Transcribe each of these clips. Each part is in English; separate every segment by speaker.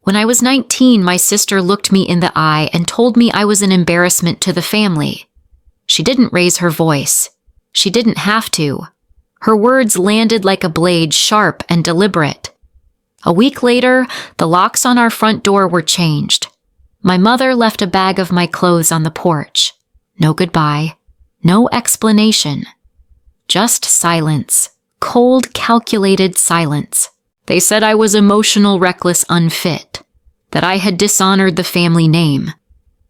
Speaker 1: When I was 19, my sister looked me in the eye and told me I was an embarrassment to the family. She didn't raise her voice. She didn't have to. Her words landed like a blade, sharp and deliberate. A week later, the locks on our front door were changed. My mother left a bag of my clothes on the porch. No goodbye. No explanation. Just silence. Cold, calculated silence. They said I was emotional, reckless, unfit. That I had dishonored the family name.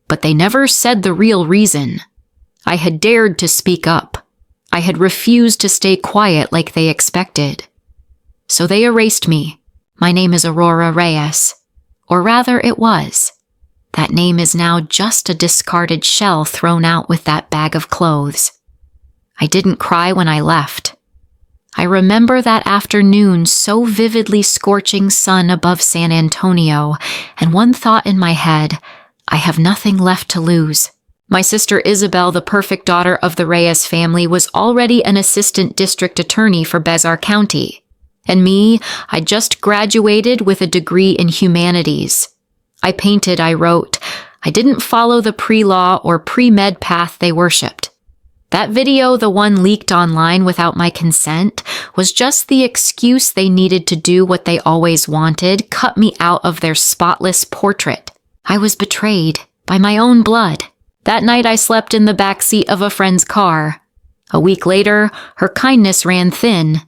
Speaker 1: But they never said the real reason. I had dared to speak up. I had refused to stay quiet like they expected. So they erased me. My name is Aurora Reyes. Or rather, it was. That name is now just a discarded shell thrown out with that bag of clothes. I didn't cry when I left. I remember that afternoon, so vividly, scorching sun above San Antonio, and one thought in my head, I have nothing left to lose. My sister Isabel, the perfect daughter of the Reyes family, was already an assistant district attorney for Bezar County. And me, I just graduated with a degree in humanities. I painted, I wrote. I didn't follow the pre-law or pre-med path they worshipped. That video, the one leaked online without my consent, was just the excuse they needed to do what they always wanted, cut me out of their spotless portrait. I was betrayed by my own blood. That night I slept in the backseat of a friend's car. A week later, her kindness ran thin.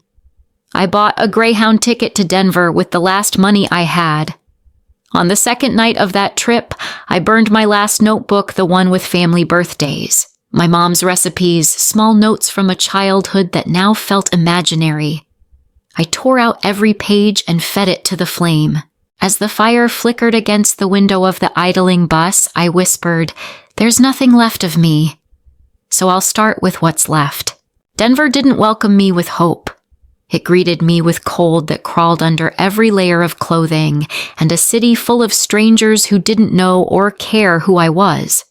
Speaker 1: I bought a Greyhound ticket to Denver with the last money I had. On the second night of that trip, I burned my last notebook, the one with family birthdays. My mom's recipes, small notes from a childhood that now felt imaginary. I tore out every page and fed it to the flame. As the fire flickered against the window of the idling bus, I whispered, "There's nothing left of me." So I'll start with what's left. Denver didn't welcome me with hope. It greeted me with cold that crawled under every layer of clothing, and a city full of strangers who didn't know or care who I was.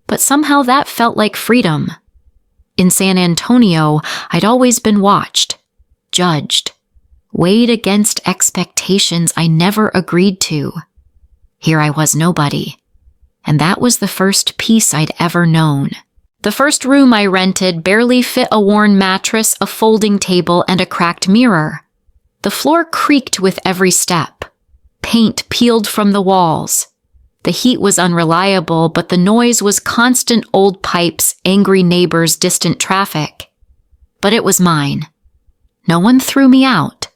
Speaker 1: But somehow that felt like freedom. In San Antonio, I'd always been watched, judged, weighed against expectations I never agreed to. Here I was nobody. And that was the first peace I'd ever known. The first room I rented barely fit a worn mattress, a folding table, and a cracked mirror. The floor creaked with every step. Paint peeled from the walls. The heat was unreliable, but the noise was constant: old pipes, angry neighbors, distant traffic. But it was mine. No one threw me out.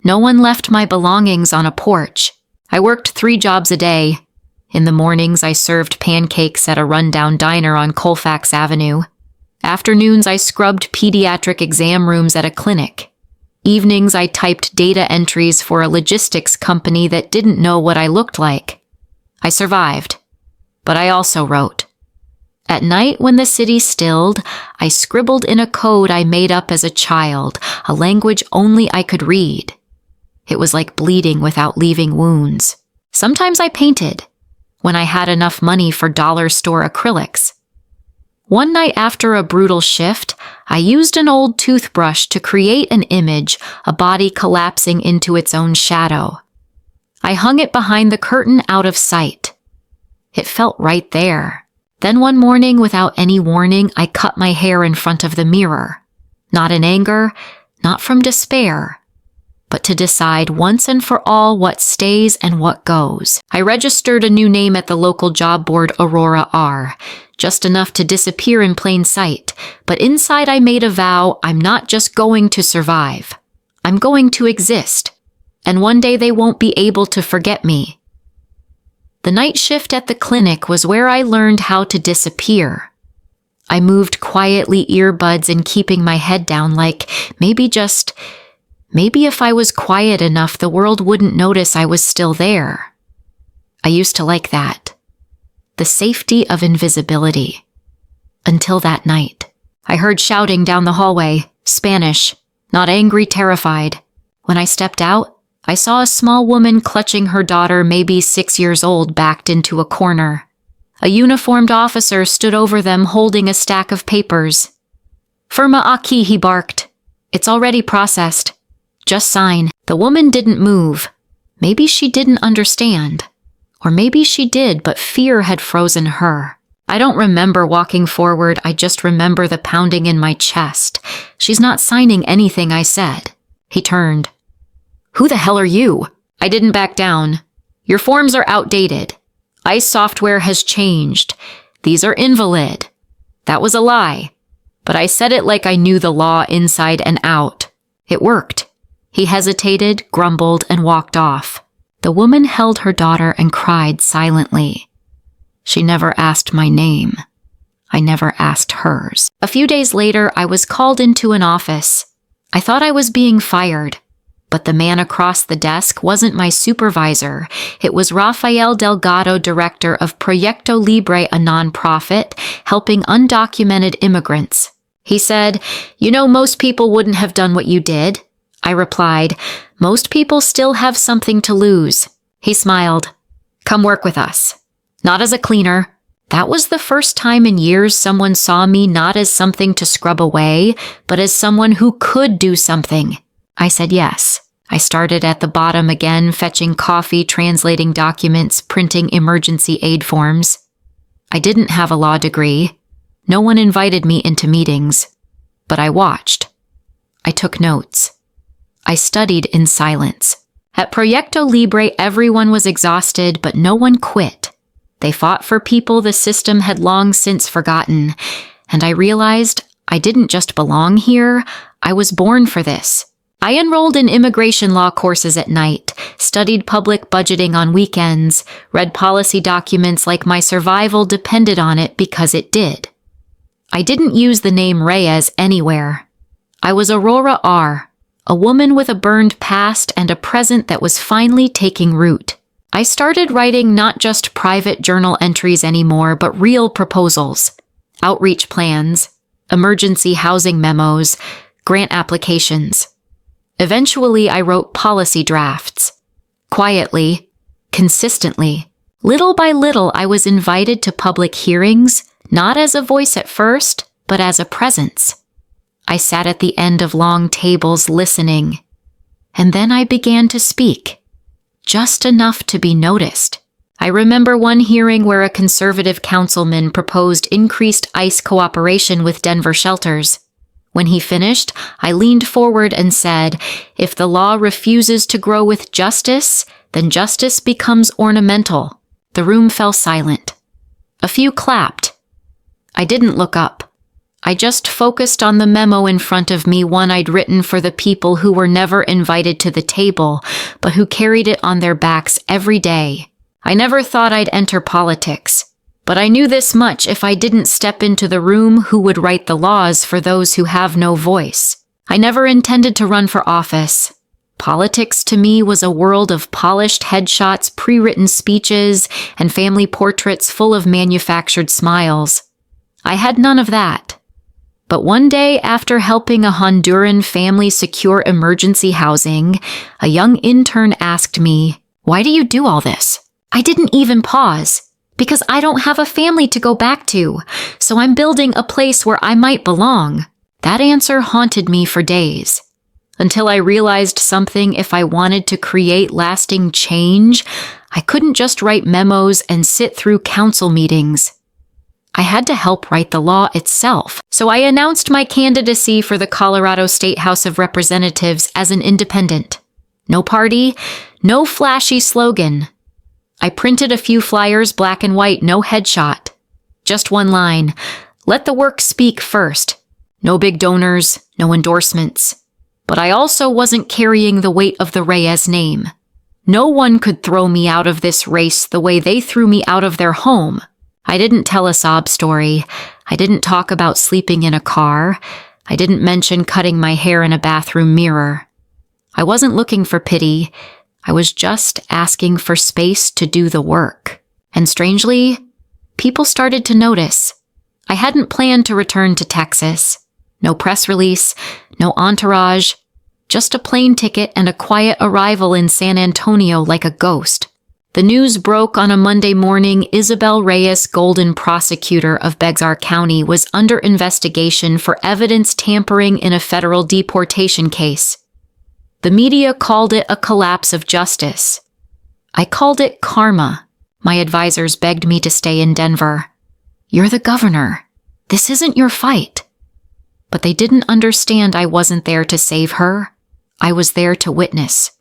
Speaker 1: No one left my belongings on a porch. I worked 3 jobs a day. In the mornings, I served pancakes at a rundown diner on Colfax Avenue. Afternoons, I scrubbed pediatric exam rooms at a clinic. Evenings, I typed data entries for a logistics company that didn't know what I looked like. I survived, but I also wrote. At night, when the city stilled, I scribbled in a code I made up as a child, a language only I could read. It was like bleeding without leaving wounds. Sometimes I painted, when I had enough money for dollar store acrylics. One night after a brutal shift, I used an old toothbrush to create an image, a body collapsing into its own shadow. I hung it behind the curtain out of sight. It felt right there. Then one morning, without any warning, I cut my hair in front of the mirror. Not in anger, not from despair, but to decide once and for all what stays and what goes. I registered a new name at the local job board, Aurora R., just enough to disappear in plain sight. But inside I made a vow: I'm not just going to survive. I'm going to exist. And one day they won't be able to forget me. The night shift at the clinic was where I learned how to disappear. I moved quietly, earbuds and keeping my head down, like maybe if I was quiet enough, the world wouldn't notice I was still there. I used to like that. The safety of invisibility. Until that night. I heard shouting down the hallway, Spanish, not angry, terrified. When I stepped out, I saw a small woman clutching her daughter, maybe 6 years old, backed into a corner. A uniformed officer stood over them holding a stack of papers. "Firma aquí," he barked. "It's already processed. Just sign." The woman didn't move. Maybe she didn't understand. Or maybe she did, but fear had frozen her. I don't remember walking forward, I just remember the pounding in my chest. She's not signing anything I said. He turned. Who the hell are you? I didn't back down. Your forms are outdated. ICE software has changed. These are invalid. That was a lie. But I said it like I knew the law inside and out. It worked. He hesitated, grumbled, and walked off. The woman held her daughter and cried silently. She never asked my name. I never asked hers. A few days later, I was called into an office. I thought I was being fired. But the man across the desk wasn't my supervisor. It was Rafael Delgado, director of Proyecto Libre, a nonprofit helping undocumented immigrants. He said, "You know, most people wouldn't have done what you did." I replied, "Most people still have something to lose." He smiled. "Come work with us." Not as a cleaner. That was the first time in years someone saw me not as something to scrub away, but as someone who could do something. I said yes. I started at the bottom again, fetching coffee, translating documents, printing emergency aid forms. I didn't have a law degree. No one invited me into meetings. But I watched. I took notes. I studied in silence. At Proyecto Libre, everyone was exhausted, but no one quit. They fought for people the system had long since forgotten. And I realized I didn't just belong here, I was born for this. I enrolled in immigration law courses at night, studied public budgeting on weekends, read policy documents like my survival depended on it because it did. I didn't use the name Reyes anywhere. I was Aurora R., a woman with a burned past and a present that was finally taking root. I started writing not just private journal entries anymore, but real proposals, outreach plans, emergency housing memos, grant applications. Eventually, I wrote policy drafts. Quietly, consistently. Little by little, I was invited to public hearings, not as a voice at first, but as a presence. I sat at the end of long tables listening. And then I began to speak. Just enough to be noticed. I remember one hearing where a conservative councilman proposed increased ICE cooperation with Denver shelters. When he finished, I leaned forward and said, "If the law refuses to grow with justice, then justice becomes ornamental." The room fell silent. A few clapped. I didn't look up. I just focused on the memo in front of me, one I'd written for the people who were never invited to the table, but who carried it on their backs every day. I never thought I'd enter politics. But I knew this much: if I didn't step into the room, who would write the laws for those who have no voice? I never intended to run for office. Politics to me was a world of polished headshots, pre-written speeches, and family portraits full of manufactured smiles. I had none of that. But one day, after helping a Honduran family secure emergency housing, a young intern asked me, "Why do you do all this?" I didn't even pause. Because I don't have a family to go back to, so I'm building a place where I might belong. That answer haunted me for days. Until I realized something: if I wanted to create lasting change, I couldn't just write memos and sit through council meetings. I had to help write the law itself. So I announced my candidacy for the Colorado State House of Representatives as an independent. No party, no flashy slogan. I printed a few flyers, black and white, no headshot. Just one line: "Let the work speak first." No big donors, no endorsements. But I also wasn't carrying the weight of the Reyes name. No one could throw me out of this race the way they threw me out of their home. I didn't tell a sob story. I didn't talk about sleeping in a car. I didn't mention cutting my hair in a bathroom mirror. I wasn't looking for pity. I was just asking for space to do the work. And strangely, people started to notice. I hadn't planned to return to Texas. No press release, no entourage, just a plane ticket and a quiet arrival in San Antonio like a ghost. The news broke on a Monday morning. Isabel Reyes, Golden prosecutor of Bexar County, was under investigation for evidence tampering in a federal deportation case. The media called it a collapse of justice. I called it karma. My advisors begged me to stay in Denver. "You're the governor. This isn't your fight." But they didn't understand I wasn't there to save her. I was there to witness.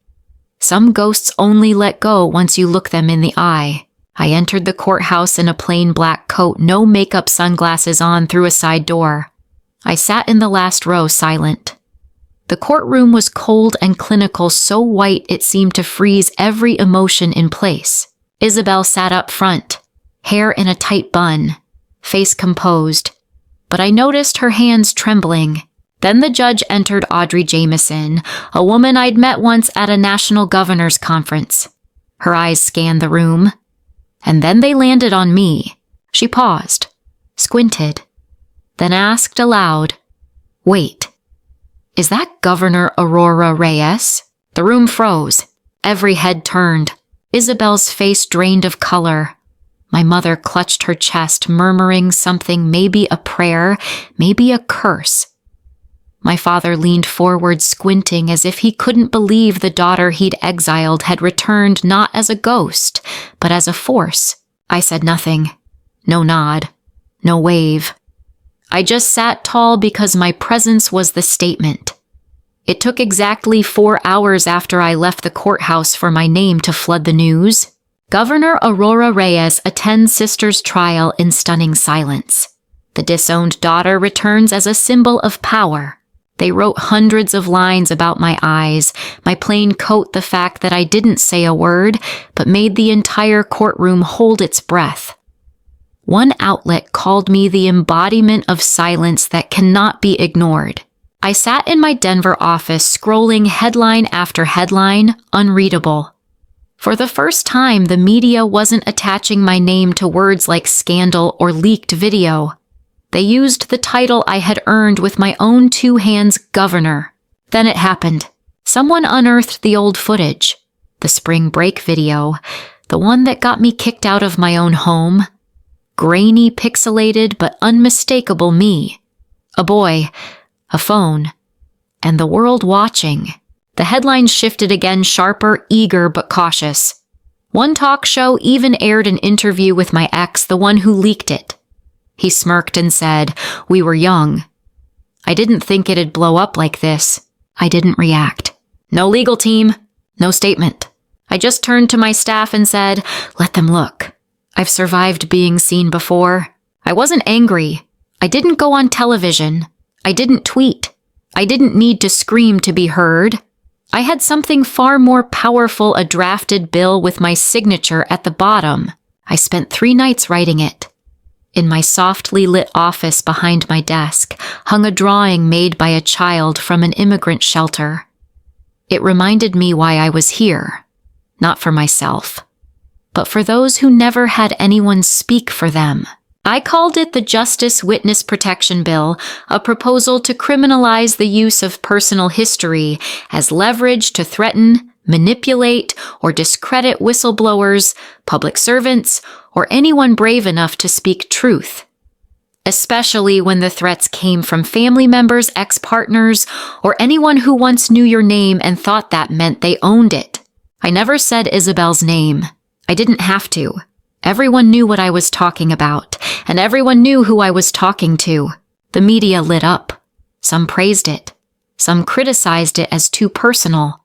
Speaker 1: Some ghosts only let go once you look them in the eye. I entered the courthouse in a plain black coat, no makeup, sunglasses on, through a side door. I sat in the last row, silent. The courtroom was cold and clinical, so white it seemed to freeze every emotion in place. Isabel sat up front, hair in a tight bun, face composed, but I noticed her hands trembling. Then the judge entered, Audrey Jameson, a woman I'd met once at a national governor's conference. Her eyes scanned the room, and then they landed on me. She paused, squinted, then asked aloud, "Wait, is that Governor Aurora Reyes?" The room froze. Every head turned. Isabel's face drained of color. My mother clutched her chest, murmuring something, maybe a prayer, maybe a curse. My father leaned forward, squinting as if he couldn't believe the daughter he'd exiled had returned not as a ghost, but as a force. I said nothing. No nod. No wave. I just sat tall because my presence was the statement. It took exactly 4 hours after I left the courthouse for my name to flood the news. Governor Aurora Reyes attends sister's trial in stunning silence. The disowned daughter returns as a symbol of power. They wrote hundreds of lines about my eyes, my plain coat, the fact that I didn't say a word, but made the entire courtroom hold its breath. One outlet called me the embodiment of silence that cannot be ignored. I sat in my Denver office, scrolling headline after headline, unreadable. For the first time, the media wasn't attaching my name to words like scandal or leaked video. They used the title I had earned with my own 2 hands, governor. Then it happened. Someone unearthed the old footage. The spring break video. The one that got me kicked out of my own home. Grainy, pixelated, but unmistakable me. A boy. A phone. And the world watching. The headlines shifted again, sharper, eager, but cautious. One talk show even aired an interview with my ex, the one who leaked it. He smirked and said, "We were young." I didn't think it'd blow up like this. I didn't react. No legal team, no statement. I just turned to my staff and said, "Let them look. I've survived being seen before." I wasn't angry. I didn't go on television. I didn't tweet. I didn't need to scream to be heard. I had something far more powerful, a drafted bill with my signature at the bottom. I spent 3 nights writing it. In my softly lit office behind my desk hung a drawing made by a child from an immigrant shelter. It reminded me why I was here, not for myself, but for those who never had anyone speak for them. I called it the Justice Witness Protection Bill, a proposal to criminalize the use of personal history as leverage to threaten, manipulate, or discredit whistleblowers, public servants, or anyone brave enough to speak truth. Especially when the threats came from family members, ex-partners, or anyone who once knew your name and thought that meant they owned it. I never said Isabel's name. I didn't have to. Everyone knew what I was talking about, and everyone knew who I was talking to. The media lit up. Some praised it. Some criticized it as too personal.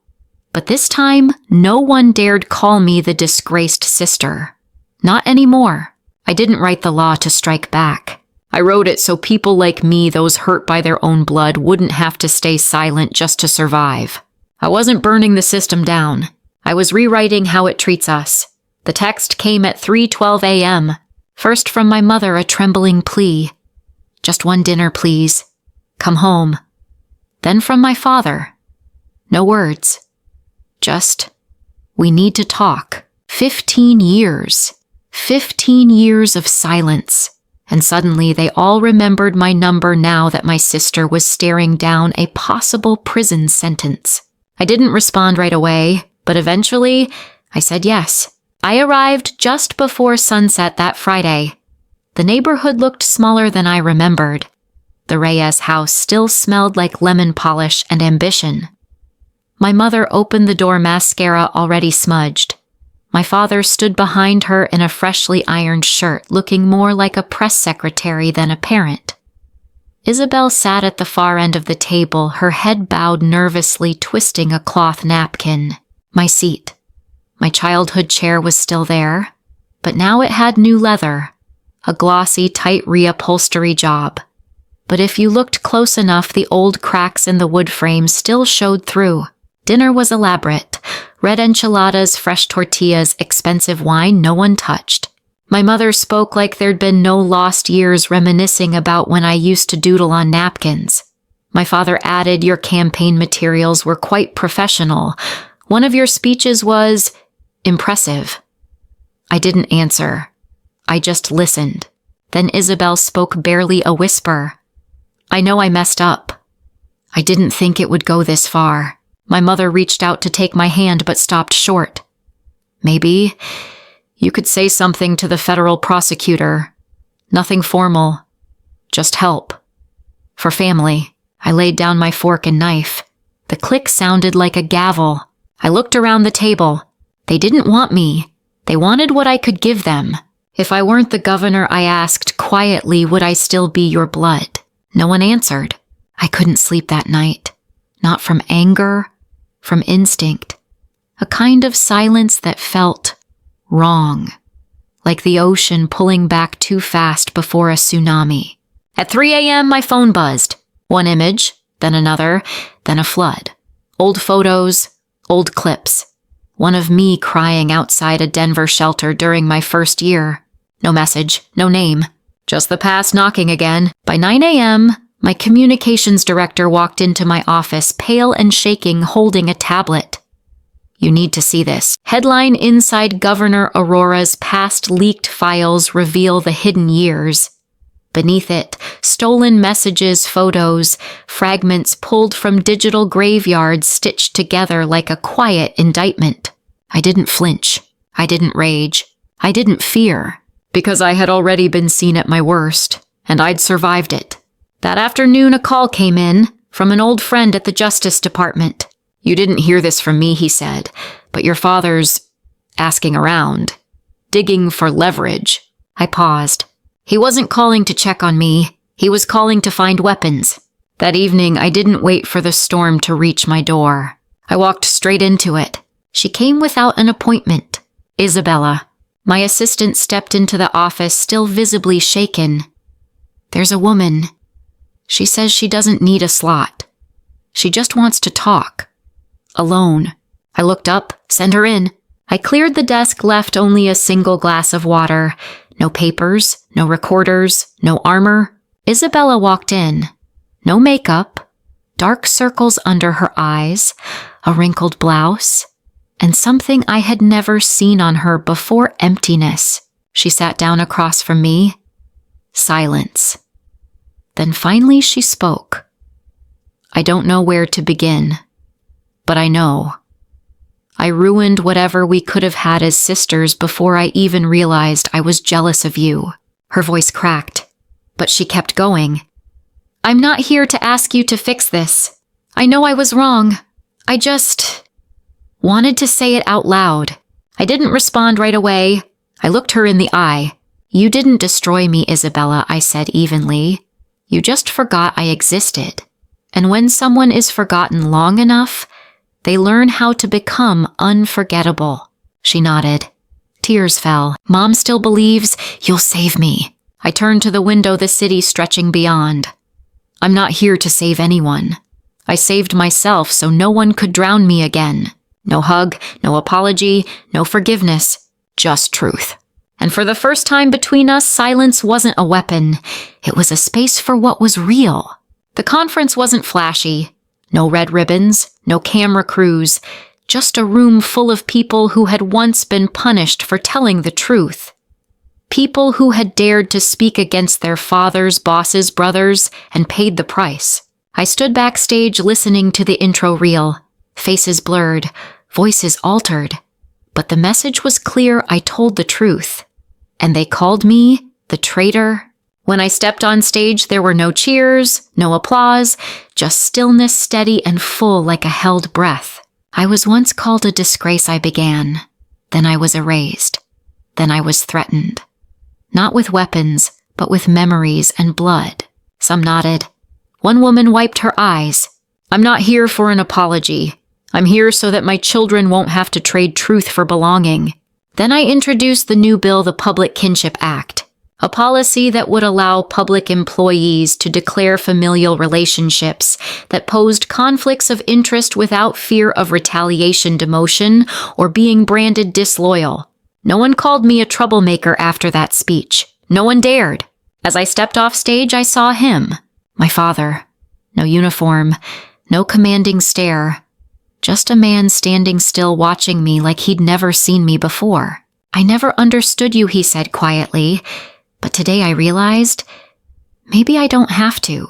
Speaker 1: But this time, no one dared call me the disgraced sister. Not anymore. I didn't write the law to strike back. I wrote it so people like me, those hurt by their own blood, wouldn't have to stay silent just to survive. I wasn't burning the system down. I was rewriting how it treats us. The text came at 3:12 a.m. First from my mother, a trembling plea. "Just one dinner, please. Come home." Then from my father. No words. Just, "We need to talk." 15 years. 15 years of silence. And suddenly they all remembered my number now that my sister was staring down a possible prison sentence. I didn't respond right away, but eventually I said yes. I arrived just before sunset that Friday. The neighborhood looked smaller than I remembered. The Reyes house still smelled like lemon polish and ambition. My mother opened the door, mascara already smudged. My father stood behind her in a freshly ironed shirt, looking more like a press secretary than a parent. Isabel sat at the far end of the table, her head bowed nervously, twisting a cloth napkin. My seat. My childhood chair was still there, but now it had new leather, a glossy, tight reupholstery job. But if you looked close enough, the old cracks in the wood frame still showed through. Dinner was elaborate. Red enchiladas, fresh tortillas, expensive wine no one touched. My mother spoke like there'd been no lost years, reminiscing about when I used to doodle on napkins. My father added, "Your campaign materials were quite professional. One of your speeches was impressive." I didn't answer. I just listened. Then Isabel spoke, barely a whisper. "I know I messed up. I didn't think it would go this far." My mother reached out to take my hand but stopped short. "Maybe you could say something to the federal prosecutor. Nothing formal. Just help. For family." I laid down my fork and knife. The click sounded like a gavel. I looked around the table. They didn't want me. They wanted what I could give them. If I weren't the governor, I asked quietly, would I still be your blood? No one answered. I couldn't sleep that night. Not from anger, from instinct. A kind of silence that felt wrong. Like the ocean pulling back too fast before a tsunami. At 3 a.m., my phone buzzed. One image, then another, then a flood. Old photos, old clips. One of me crying outside a Denver shelter during my first year. No message, no name. Just the past knocking again. By 9 a.m., my communications director walked into my office, pale and shaking, holding a tablet. "You need to see this." Headline: Inside Governor Aurora's past leaked files reveal the hidden years. Beneath it, stolen messages, photos, fragments pulled from digital graveyards stitched together like a quiet indictment. I didn't flinch. I didn't rage. I didn't fear. Because I had already been seen at my worst, and I'd survived it. That afternoon, a call came in from an old friend at the Justice Department. "You didn't hear this from me," he said, "but your father's asking around, digging for leverage." I paused. He wasn't calling to check on me. He was calling to find weapons. That evening, I didn't wait for the storm to reach my door. I walked straight into it. She came without an appointment. Isabella. My assistant stepped into the office, still visibly shaken. "There's a woman. She says she doesn't need a slot. She just wants to talk. Alone." I looked up. "Send her in." I cleared the desk, left only a single glass of water. No papers, no recorders, no armor. Isabella walked in. No makeup, dark circles under her eyes, a wrinkled blouse, and something I had never seen on her before: emptiness. She sat down across from me. Silence. Then finally she spoke. "I don't know where to begin, but I know. I ruined whatever we could have had as sisters before I even realized I was jealous of you." Her voice cracked, but she kept going. "I'm not here to ask you to fix this. I know I was wrong. I just wanted to say it out loud." I didn't respond right away. I looked her in the eye. "You didn't destroy me, Isabella," I said evenly. "You just forgot I existed. And when someone is forgotten long enough, they learn how to become unforgettable." She nodded. Tears fell. "Mom still believes you'll save me." I turned to the window, the city stretching beyond. "I'm not here to save anyone. I saved myself so no one could drown me again. No hug, no apology, no forgiveness, just truth." And for the first time between us, silence wasn't a weapon. It was a space for what was real. The conference wasn't flashy. No red ribbons, no camera crews, just a room full of people who had once been punished for telling the truth. People who had dared to speak against their fathers, bosses, brothers, and paid the price. I stood backstage listening to the intro reel. Faces blurred, voices altered. But the message was clear: I told the truth. And they called me the traitor. When I stepped on stage, there were no cheers, no applause, just stillness, steady and full like a held breath. "I was once called a disgrace," I began. Then I was erased. Then I was threatened. Not with weapons, but with memories and blood. Some nodded. One woman wiped her eyes. I'm not here for an apology. I'm here so that my children won't have to trade truth for belonging. Then I introduced the new bill, the Public Kinship Act, a policy that would allow public employees to declare familial relationships that posed conflicts of interest without fear of retaliation, demotion, or being branded disloyal. No one called me a troublemaker after that speech. No one dared. As I stepped off stage, I saw him, my father. No uniform, no commanding stare. Just a man standing still watching me like he'd never seen me before. I never understood you, he said quietly, but today I realized maybe I don't have to.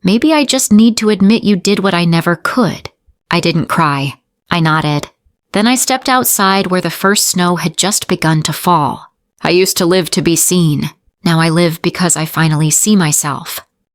Speaker 1: Maybe I just need to admit you did what I never could. I didn't cry. I nodded. Then I stepped outside where the first snow had just begun to fall. I used to live to be seen. Now I live because I finally see myself.